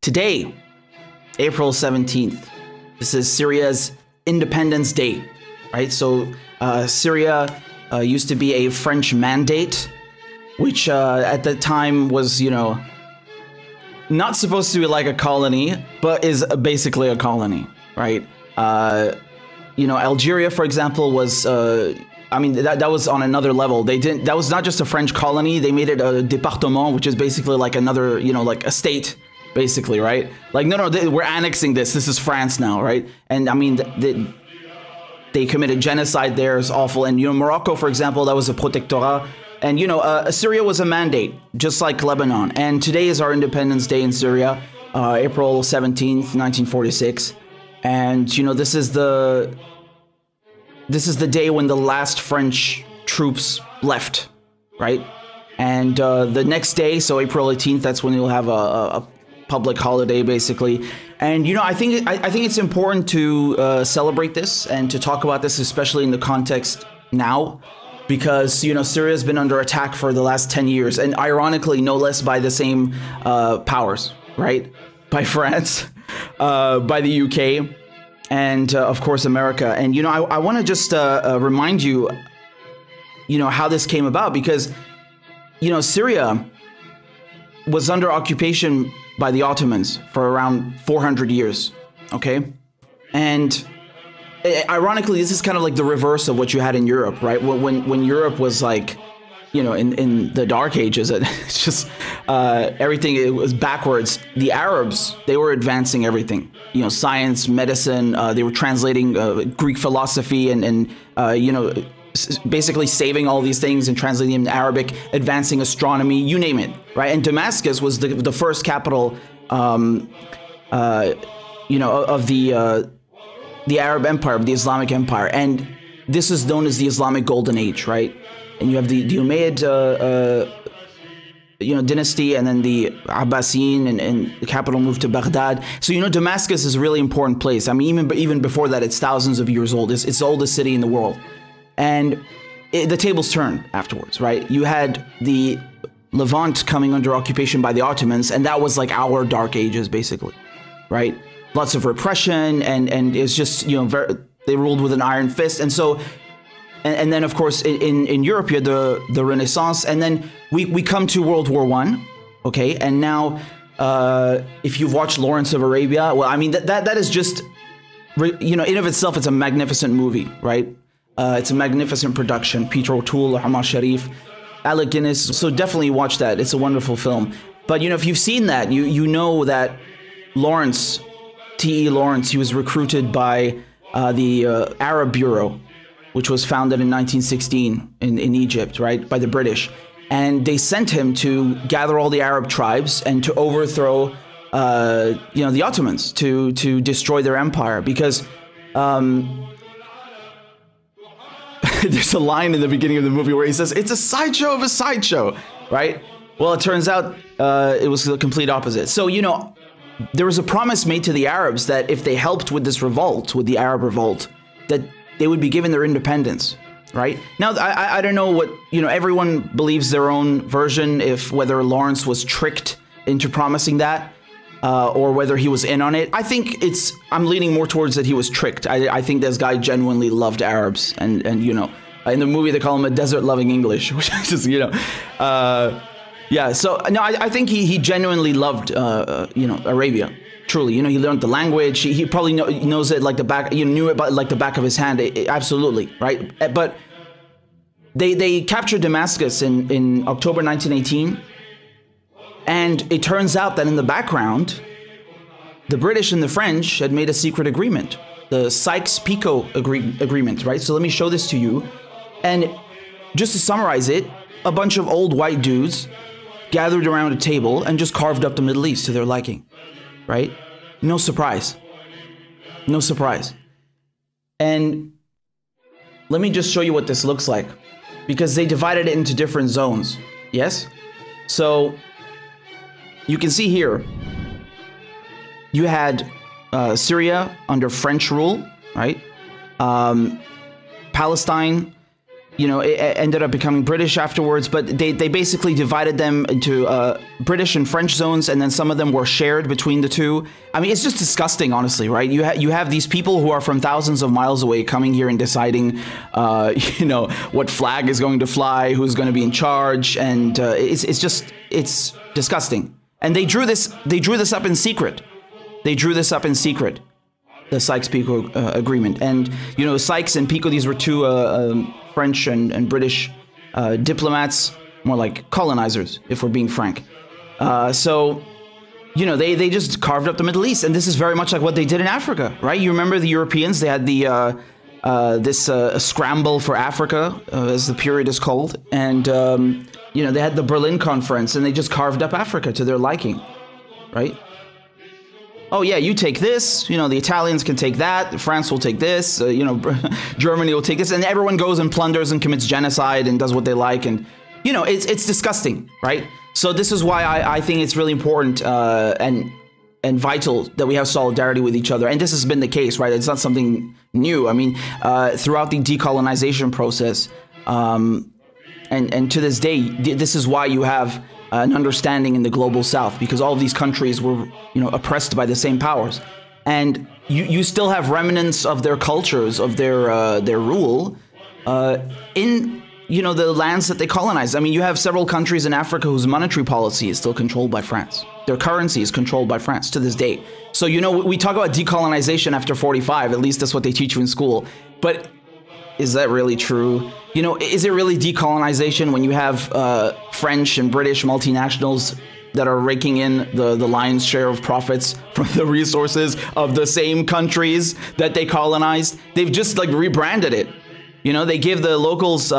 Today, April 17th, this is Syria's Independence Day, right? So Syria used to be a French mandate, which at the time was, you know, not supposed to be like a colony, but is basically a colony, right? You know, Algeria, for example, was, I mean, that was on another level. That was not just a French colony, they made it a département, which is basically like another, you know, like a state, basically, right? Like, no, we're annexing this is France now, right? And I mean, they committed genocide there, it's awful. And, you know, Morocco, for example, that was a protectorate. And, you know, Syria was a mandate, just like Lebanon. And today is our Independence Day in Syria, April 17th, 1946. And, you know, this is the day when the last French troops left, right? And the next day, so April 18th, that's when you'll have a public holiday, basically. And, you know, I think it's important to celebrate this and to talk about this, especially in the context now, because, you know, Syria has been under attack for the last 10 years, and ironically, no less by the same powers, right? By France, by the UK, and of course, America. And, you know, I want to just remind you, you know, how this came about, because, you know, Syria was under occupation by the Ottomans for around 400 years, okay? And ironically, this is kind of like the reverse of what you had in Europe, right? When Europe was like, you know, in the Dark Ages, it's just everything, it was backwards. The Arabs, they were advancing everything, you know, science, medicine, they were translating Greek philosophy and you know, basically saving all these things and translating them in Arabic, advancing astronomy, you name it, right? And Damascus was the first capital, you know, of the Arab Empire, of the Islamic Empire, and this is known as the Islamic Golden Age, right? And you have the Umayyad, you know, dynasty, and then the Abbasid, and the capital moved to Baghdad. So, you know, Damascus is a really important place. I mean, even before that, it's thousands of years old. It's the oldest city in the world. And the tables turned afterwards, right? You had the Levant coming under occupation by the Ottomans, and that was like our Dark Ages, basically, right? Lots of repression, and it's just, you know, they ruled with an iron fist. And so, and then, of course, in Europe, you had the Renaissance, and then we come to World War I, okay? And now, if you've watched Lawrence of Arabia, well, I mean, that is just, you know, in of itself, it's a magnificent movie, right? It's a magnificent production. Peter O'Toole, Hamar Sharif, Alec Guinness. So definitely watch that. It's a wonderful film. But, you know, if you've seen that, you know that Lawrence, T.E. Lawrence, he was recruited by the Arab Bureau, which was founded in 1916 in Egypt, right, by the British. And they sent him to gather all the Arab tribes and to overthrow, you know, the Ottomans, to destroy their empire. Because there's a line in the beginning of the movie where he says, it's a sideshow of a sideshow, right? Well, it turns out it was the complete opposite. So, you know, there was a promise made to the Arabs that if they helped with this revolt, with the Arab revolt, that they would be given their independence, right? Now, I don't know what, you know, everyone believes their own version, if whether Lawrence was tricked into promising that, or whether he was in on it. I think I'm leaning more towards that he was tricked. I think this guy genuinely loved Arabs, and you know, in the movie they call him a desert-loving English, which is just, you know, yeah. So no, I think he genuinely loved, you know, Arabia. Truly, you know, he learned the language. He probably knows it like the back. You knew it like the back of his hand. Absolutely, right? But they captured Damascus in October 1918. And it turns out that in the background, the British and the French had made a secret agreement, the Sykes-Picot agreement, right? So let me show this to you. And just to summarize it, a bunch of old white dudes gathered around a table and just carved up the Middle East to their liking, right? No surprise. No surprise. And let me just show you what this looks like, because they divided it into different zones, yes? So you can see here, you had Syria under French rule, right? Palestine, you know, it ended up becoming British afterwards, but they basically divided them into British and French zones, and then some of them were shared between the two. I mean, it's just disgusting, honestly, right? You have these people who are from thousands of miles away coming here and deciding, you know, what flag is going to fly, who's going to be in charge, and it's disgusting. And they drew this up in secret. They drew this up in secret, the Sykes-Picot agreement. And, you know, Sykes and Picot, these were two French and British diplomats, more like colonizers, if we're being frank. So, you know, they just carved up the Middle East, and this is very much like what they did in Africa, right? You remember the Europeans? They had the this scramble for Africa, as the period is called, and you know, they had the Berlin Conference, and they just carved up Africa to their liking, right? Oh yeah, you take this, you know, the Italians can take that, France will take this, you know, Germany will take this, and everyone goes and plunders and commits genocide and does what they like, and, you know, it's disgusting, right? So this is why I think it's really important and vital that we have solidarity with each other, and this has been the case, right? It's not something new. I mean, throughout the decolonization process, and to this day, this is why you have an understanding in the global south, because all of these countries were, you know, oppressed by the same powers, and you still have remnants of their cultures, of their rule in, you know, the lands that they colonized. I mean, you have several countries in Africa whose monetary policy is still controlled by France. Their currency is controlled by France to this day. So, you know, we talk about decolonization after 45, at least that's what they teach you in school, but is that really true? You know, is it really decolonization when you have French and British multinationals that are raking in the lion's share of profits from the resources of the same countries that they colonized? They've just like rebranded it. You know, they give the locals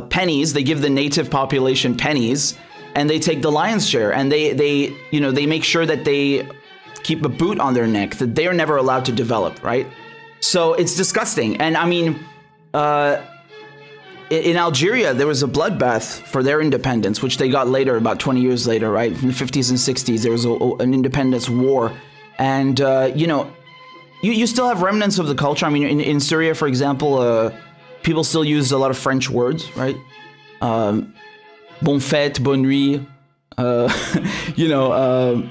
pennies, they give the native population pennies, and they take the lion's share, and they you know, they make sure that they keep a boot on their neck, that they're never allowed to develop, right? So it's disgusting. And I mean, in Algeria, there was a bloodbath for their independence, which they got later, about 20 years later, right? In the 50s and 60s, there was an independence war. And, you know, you still have remnants of the culture. I mean, in Syria, for example, people still use a lot of French words, right? Bon fête, bonne nuit, you know,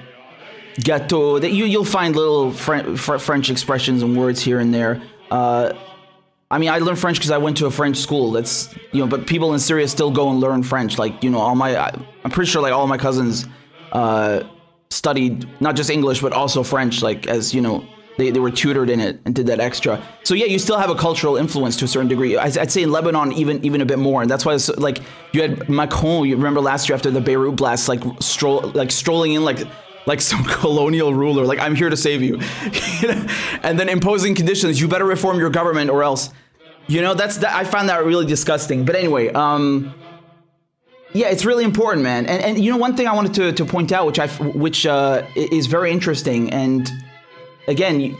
gâteau. You'll find little French expressions and words here and there. I mean, I learned French because I went to a French school. That's, you know, but people in Syria still go and learn French. Like, you know, I'm pretty sure like all my cousins studied not just English, but also French, like, as, you know, they were tutored in it and did that extra. So yeah, you still have a cultural influence to a certain degree. I'd say in Lebanon, even a bit more. And that's why it's like, you had Macron, you remember last year after the Beirut blast, like strolling in like some colonial ruler, like, I'm here to save you, you know? And then imposing conditions. You better reform your government or else, you know, I found that really disgusting. But anyway, yeah, it's really important, man. And you know, one thing I wanted to point out, which is very interesting. And again,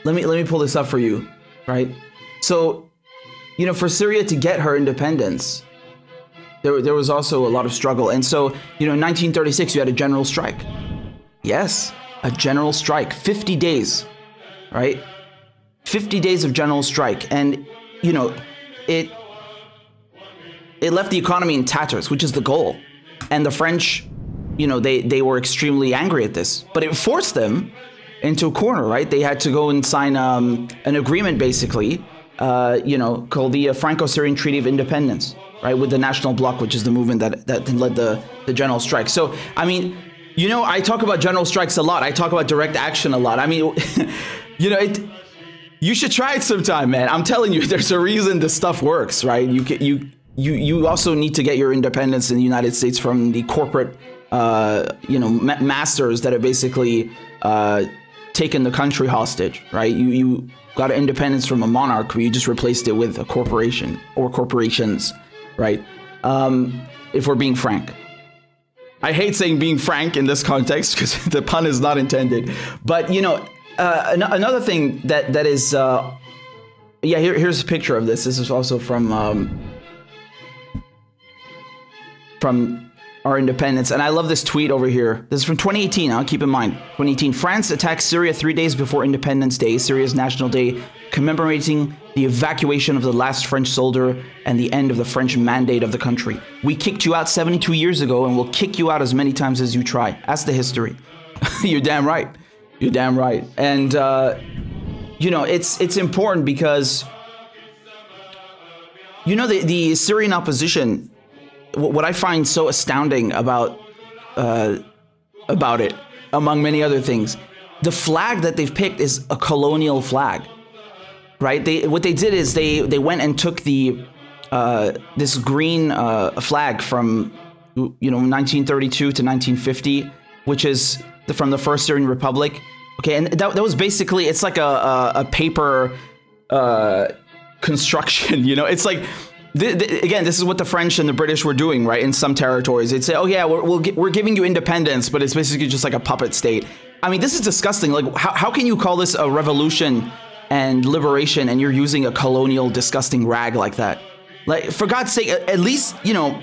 let me pull this up for you, right? So, you know, for Syria to get her independence, there was also a lot of struggle. And so, you know, in 1936, you had a general strike. Yes, a general strike, 50 days, right? 50 days of general strike. And, you know, it left the economy in tatters, which is the goal. And the French, you know, they were extremely angry at this, but it forced them into a corner, right? They had to go and sign an agreement, basically, you know, called the Franco-Syrian Treaty of Independence, right, with the National Bloc, which is the movement that led the general strike. So, I mean, you know, I talk about general strikes a lot. I talk about direct action a lot. I mean, you know, you should try it sometime, man. I'm telling you, there's a reason this stuff works, right? You also need to get your independence in the United States from the corporate, you know, masters that have basically taken the country hostage, right? You got independence from a monarch, where you just replaced it with a corporation or corporations, right? If we're being frank. I hate saying being frank in this context because the pun is not intended. But, you know, another thing that is, yeah, here's a picture of this. This is also from our independence. And I love this tweet over here. This is from 2018. I'll keep in mind. 2018. France attacks Syria 3 days before Independence Day, Syria's national day, commemorating the evacuation of the last French soldier and the end of the French mandate of the country. We kicked you out 72 years ago, and we'll kick you out as many times as you try. That's the history. You're damn right. You're damn right. And, you know, it's important because, you know, the Syrian opposition, what I find so astounding about it, among many other things, the flag that they've picked is a colonial flag, right? What they did is they went and took the this green flag from, you know, 1932 to 1950, which is from the First Syrian Republic. Okay, and that was basically, it's like a paper construction, you know? It's like, again, this is what the French and the British were doing, right? In some territories, they'd say, "Oh yeah, we're giving you independence," but it's basically just like a puppet state. I mean, this is disgusting. Like, how can you call this a revolution and liberation, and you're using a colonial, disgusting rag like that? Like, for God's sake, at least, you know,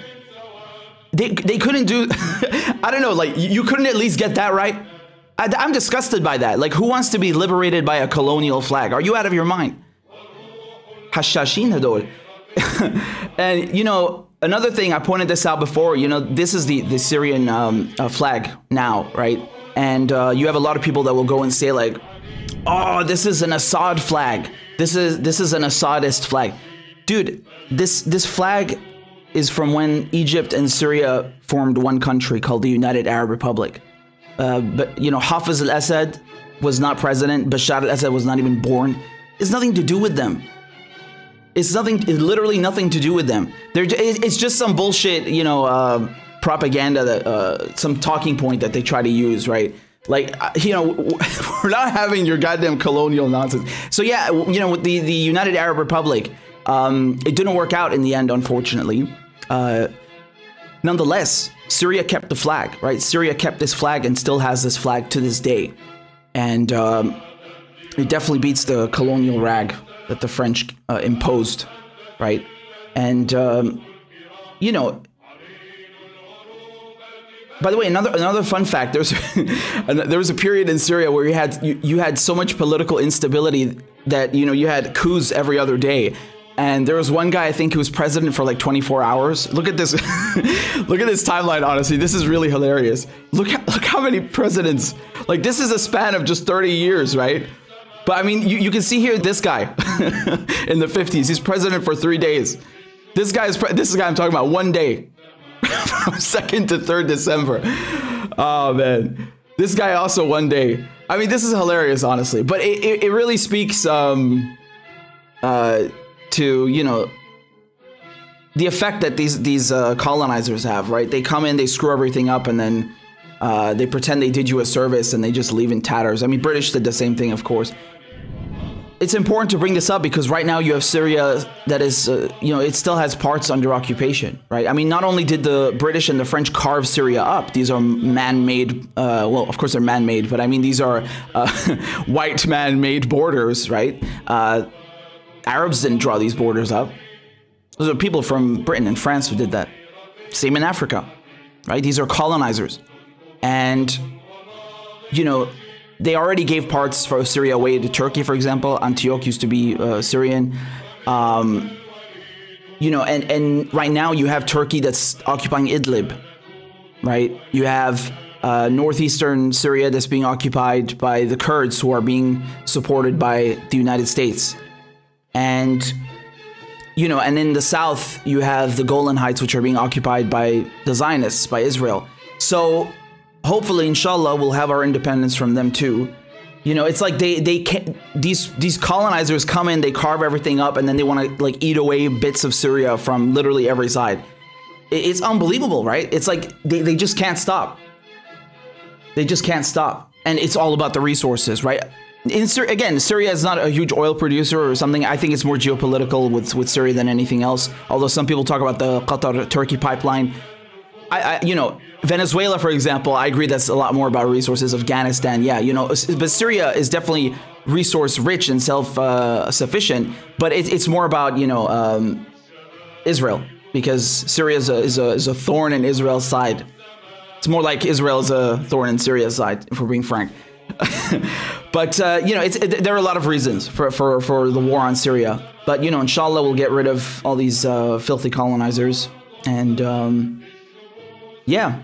they couldn't do. I don't know. Like, you couldn't at least get that right. I'm disgusted by that. Like, who wants to be liberated by a colonial flag? Are you out of your mind? Hashashin Dore. And, you know, another thing, I pointed this out before, you know, this is the Syrian flag now, right? And you have a lot of people that will go and say, like, "Oh, this is an Assad flag. This is an Assadist flag." Dude, this flag is from when Egypt and Syria formed one country called the United Arab Republic. But, you know, Hafez al-Assad was not president. Bashar al-Assad was not even born. It's nothing to do with them. It's literally nothing to do with them. It's just some bullshit, you know, propaganda, that some talking point that they try to use, right? Like, you know, we're not having your goddamn colonial nonsense. So yeah, you know, with the United Arab Republic, it didn't work out in the end, unfortunately. Nonetheless, Syria kept the flag, right? Syria kept this flag and still has this flag to this day. And it definitely beats the colonial rag that the French imposed, right? And, you know, by the way, another fun fact, there was a period in Syria where you had so much political instability that, you know, you had coups every other day. And there was one guy, I think, who was president for like 24 hours. Look at this. Look at this timeline, honestly. This is really hilarious. Look how many presidents. Like, this is a span of just 30 years, right? But I mean, you can see here this guy in the 50s. He's president for 3 days. This guy I'm talking about, 1 day. From 2nd to 3rd December. Oh, man. This guy also 1 day. I mean, this is hilarious, honestly. But it really speaks to, you know, the effect that these colonizers have, right? They come in, they screw everything up, and then they pretend they did you a service and they just leave in tatters. I mean, British did the same thing, of course. It's important to bring this up because right now you have Syria that is, you know, it still has parts under occupation, right? I mean, not only did the British and the French carve Syria up, these are man-made, well, of course they're man-made, but I mean, these are white man-made borders, right? Arabs didn't draw these borders up. Those are people from Britain and France who did that. Same in Africa, right? These are colonizers. And, you know, they already gave parts for Syria away to Turkey, for example. Antioch used to be Syrian. You know, and right now you have Turkey that's occupying Idlib, right? You have northeastern Syria that's being occupied by the Kurds, who are being supported by the United States. And, you know, and in the south, you have the Golan Heights, which are being occupied by the Zionists, by Israel. So hopefully, inshallah, we'll have our independence from them too. You know, it's like these colonizers come in, they carve everything up, and then they want to like eat away bits of Syria from literally every side. It's unbelievable, right? It's like they just can't stop. They just can't stop. And it's all about the resources, right? Again, Syria is not a huge oil producer or something. I think it's more geopolitical with Syria than anything else. Although some people talk about the Qatar-Turkey pipeline. You know, Venezuela, for example, I agree that's a lot more about resources. Afghanistan, yeah, you know, but Syria is definitely resource rich and self-sufficient. But it's more about, you know, Israel, because Syria is a thorn in Israel's side. It's more like Israel is a thorn in Syria's side, if we're being frank. But, you know, there are a lot of reasons for the war on Syria. But, you know, inshallah, we'll get rid of all these filthy colonizers. And, yeah.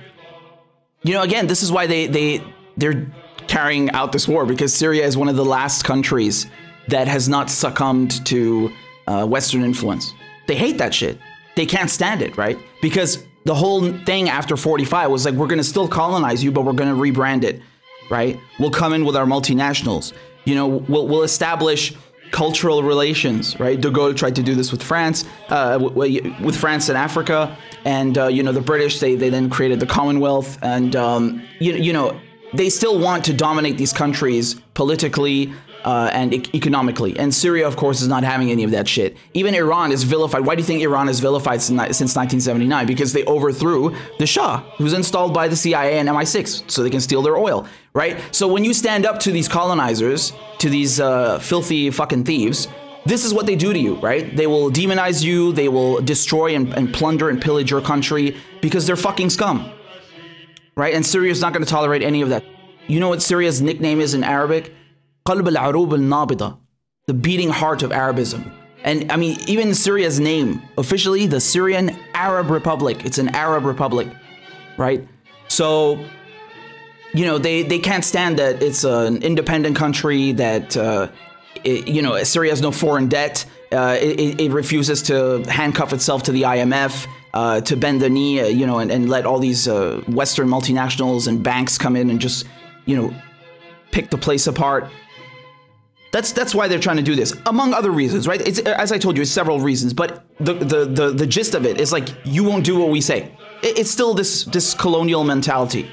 You know, again, this is why they're carrying out this war, because Syria is one of the last countries that has not succumbed to Western influence. They hate that shit. They can't stand it, right? Because the whole thing after 45 was like, we're going to still colonize you, but we're going to rebrand it, right? We'll come in with our multinationals. You know, we'll establish cultural relations, right? De Gaulle tried to do this with France, with France and Africa. And, you know, the British, they then created the Commonwealth. And, you know, they still want to dominate these countries politically and economically. And Syria, of course, is not having any of that shit. Even Iran is vilified. Why do you think Iran is vilified since 1979? Because they overthrew the Shah, who was installed by the CIA and MI6 so they can steal their oil, right? So when you stand up to these colonizers, to these filthy fucking thieves, this is what they do to you, right? They will demonize you. They will destroy and plunder and pillage your country because they're fucking scum, right? And Syria is not going to tolerate any of that. You know what Syria's nickname is in Arabic? قلب العروب النابضة, the beating heart of Arabism. And I mean, even Syria's name, officially the Syrian Arab Republic. It's an Arab republic, right? So, you know, they can't stand that it's an independent country, that, you know, Syria has no foreign debt. It refuses to handcuff itself to the IMF, to bend the knee, you know, and let all these Western multinationals and banks come in and just, you know, pick the place apart. That's why they're trying to do this, among other reasons, right? It's, as I told you, it's several reasons, but the gist of it is like, you won't do what we say. It's still this colonial mentality,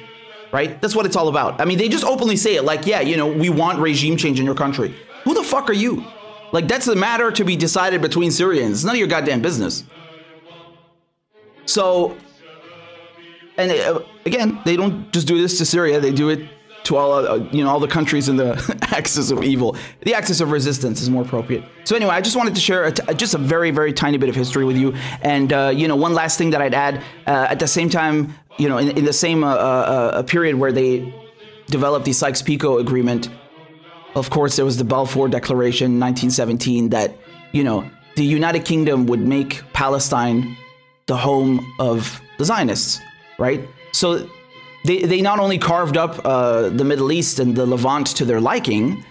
right? That's what it's all about. I mean, they just openly say it, like, yeah, you know, we want regime change in your country. Who the fuck are you? Like, that's a matter to be decided between Syrians. It's none of your goddamn business. So, and again, they don't just do this to Syria, they do it to all, you know, all the countries in the axis of evil. The axis of resistance is more appropriate. So anyway, I just wanted to share just a very, very tiny bit of history with you. And, you know, one last thing that I'd add, at the same time, you know, in the same period where they developed the Sykes-Picot Agreement, of course, there was the Balfour Declaration, 1917, that, you know, the United Kingdom would make Palestine the home of the Zionists, right? So they not only carved up the Middle East and the Levant to their liking,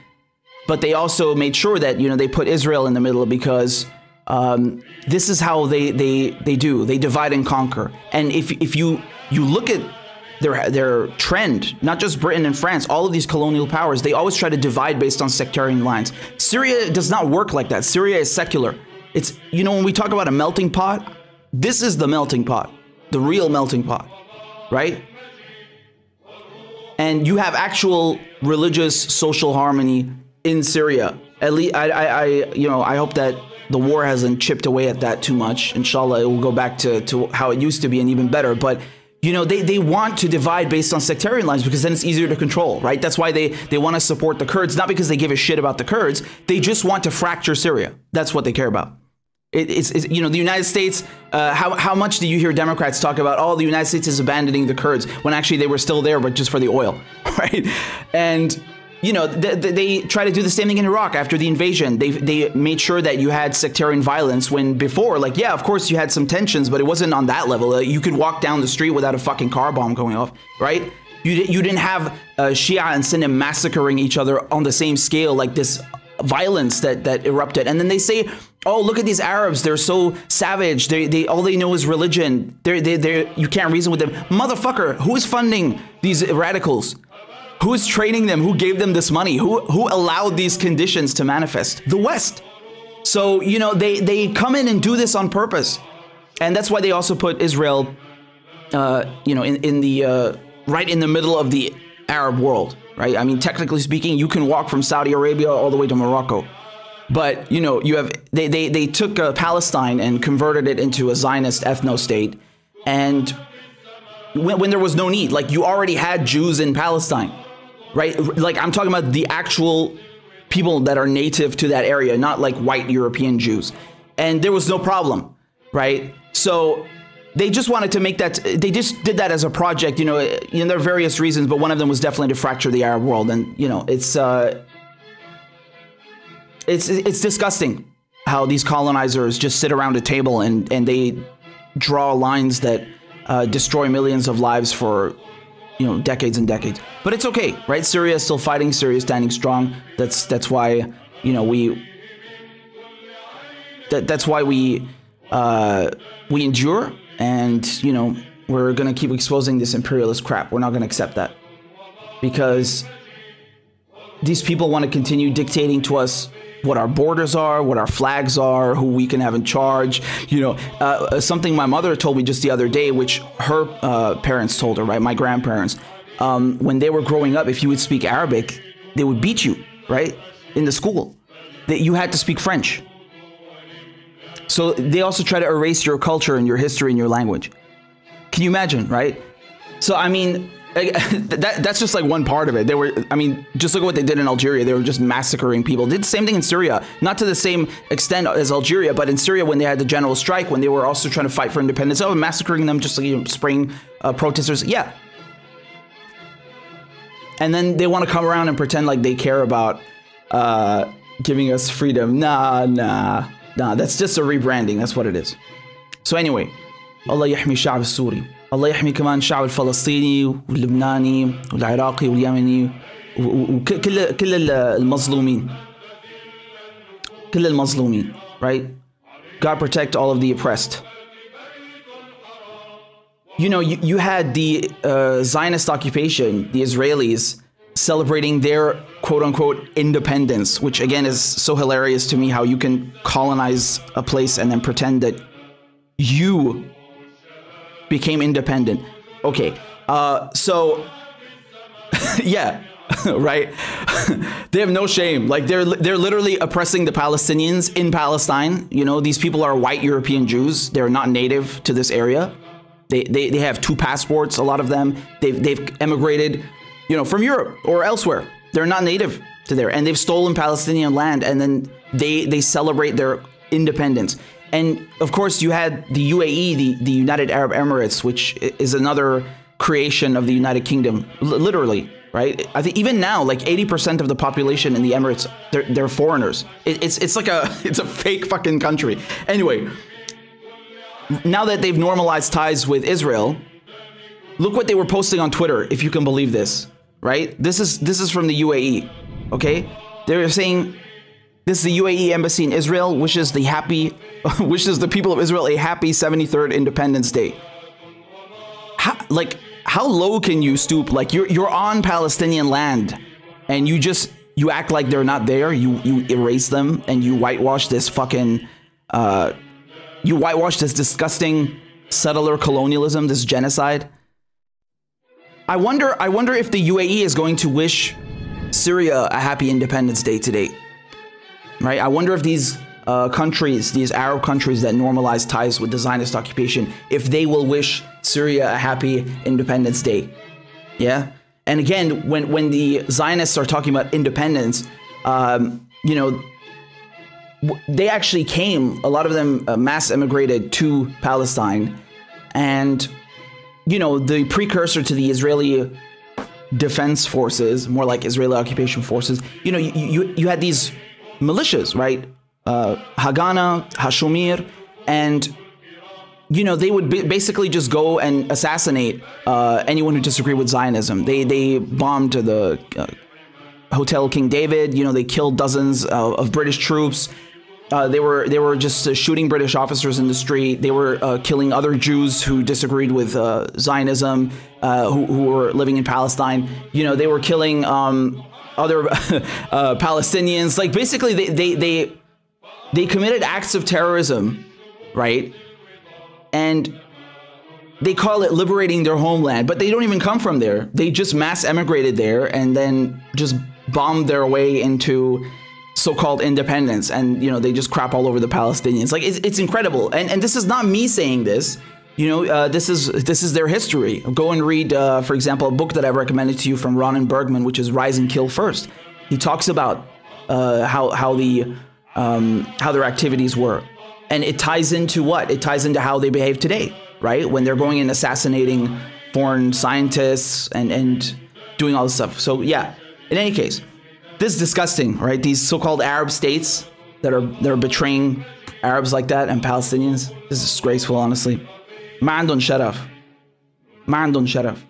but they also made sure that, you know, they put Israel in the middle, because this is how they do. They divide and conquer. And if you look at their trend, not just Britain and France, all of these colonial powers, they always try to divide based on sectarian lines. Syria does not work like that. Syria is secular. It's, you know, when we talk about a melting pot, this is the melting pot, the real melting pot, right? And you have actual religious social harmony in Syria. At least, you know, I hope that the war hasn't chipped away at that too much. Inshallah, it will go back to how it used to be and even better. But, you know, they want to divide based on sectarian lines because then it's easier to control, right? That's why they want to support the Kurds, not because they give a shit about the Kurds. They just want to fracture Syria. That's what they care about. It's you know, the United States, how much do you hear Democrats talk about, oh, the United States is abandoning the Kurds, when actually they were still there, but just for the oil, right? And, you know, they try to do the same thing in Iraq after the invasion. They made sure that you had sectarian violence, when before, like, yeah, of course you had some tensions, but it wasn't on that level. You could walk down the street without a fucking car bomb going off, right? You didn't have Shia and Sunni massacring each other on the same scale, like this violence that erupted. And then they say, oh, look at these Arabs, they're so savage, they all they know is religion, you can't reason with them. Motherfucker, who is funding these radicals? Who is training them? Who gave them this money? Who allowed these conditions to manifest? The West. So, you know, they come in and do this on purpose. And that's why they also put Israel, you know, in the right in the middle of the Arab world, right? I mean, technically speaking, you can walk from Saudi Arabia all the way to Morocco. But, you know, you have they took Palestine and converted it into a Zionist ethno-state. And when there was no need, like, you already had Jews in Palestine, right? Like, I'm talking about the actual people that are native to that area, not like white European Jews. And there was no problem, right? So they just wanted to make that, they just did that as a project, there are various reasons, but one of them was definitely to fracture the Arab world. And, it's disgusting how these colonizers just sit around a table and they draw lines that destroy millions of lives for, decades and decades. But it's okay, right? Syria is still fighting. Syria is standing strong. That's why, that's why we endure. And, we're going to keep exposing this imperialist crap. We're not going to accept that, because these people want to continue dictating to us what our borders are, what our flags are, who we can have in charge. Something my mother told me just the other day, which her parents told her, right? My grandparents, when they were growing up, if you would speak Arabic, they would beat you, right? In the school, that you had to speak French. So they also try to erase your culture and your history and your language. Can you imagine, right? So, I mean, that's just like one part of it. Just look at what they did in Algeria. They were just massacring people. Did the same thing in Syria, not to the same extent as Algeria, but in Syria when they had the general strike, when they were also trying to fight for independence, massacring them, just like spraying protesters. Yeah. And then they want to come around and pretend like they care about giving us freedom. Nah, that's just a rebranding. That's what it is. So anyway, Allah يحمي الشعب السوري. الله يحمي كمان الشعب الفلسطيني واللبناني والعراقي واليمني وكل المظلومين. كل المظلومين, right? God protect all of the oppressed. You had the Zionist occupation, the Israelis, celebrating their quote-unquote independence, which again is so hilarious to me, how you can colonize a place and then pretend that you became independent. Okay, so yeah, right? They have no shame. Like they're literally oppressing the Palestinians in Palestine. These people are white European Jews. They're not native to this area. They have 2 passports. A lot of them. They've emigrated, from Europe or elsewhere. They're not native to there, and they've stolen Palestinian land, and then they celebrate their independence. And of course, you had the UAE, the United Arab Emirates, which is another creation of the United Kingdom, literally, right? I think even now, like 80% of the population in the Emirates, they're foreigners. It's like it's a fake fucking country. Anyway, now that they've normalized ties with Israel, look what they were posting on Twitter, if you can believe this, right? This is from the UAE, okay? They're saying, this is the UAE embassy in Israel wishes the people of Israel a happy 73rd Independence Day. How low can you stoop? Like you're on Palestinian land, and you act like they're not there. You erase them, and you whitewash this fucking disgusting settler colonialism, this genocide. I wonder if the UAE is going to wish Syria a happy Independence Day today. Right? I wonder if these countries, these Arab countries that normalize ties with the Zionist occupation, if they will wish Syria a happy Independence Day. Yeah? And again, when the Zionists are talking about independence, they actually came, a lot of them mass immigrated to Palestine. And, the precursor to the Israeli defense forces, more like Israeli occupation forces, you had these militias, right? Haganah, Hashumir, and they would basically just go and assassinate anyone who disagreed with Zionism. They bombed the Hotel King David. They killed dozens of British troops. They were just shooting British officers in the street. They were killing other Jews who disagreed with Zionism, who were living in Palestine. They were killing other Palestinians. Like basically they committed acts of terrorism, right? And they call it liberating their homeland, but they don't even come from there. They just mass emigrated there and then just bombed their way into so-called independence. And, they just crap all over the Palestinians. Like it's incredible. And this is not me saying this. This is their history. Go and read, for example, a book that I recommended to you from Ronan Bergman, which is Rise and Kill First. He talks about how their activities were, and it ties into what? It ties into how they behave today. right? When they're going and assassinating foreign scientists and doing all this stuff. So yeah, in any case, this is disgusting, right? These so-called Arab states that are betraying Arabs like that and Palestinians. This is disgraceful, honestly. ما عندهم شرف. ما عندهم شرف.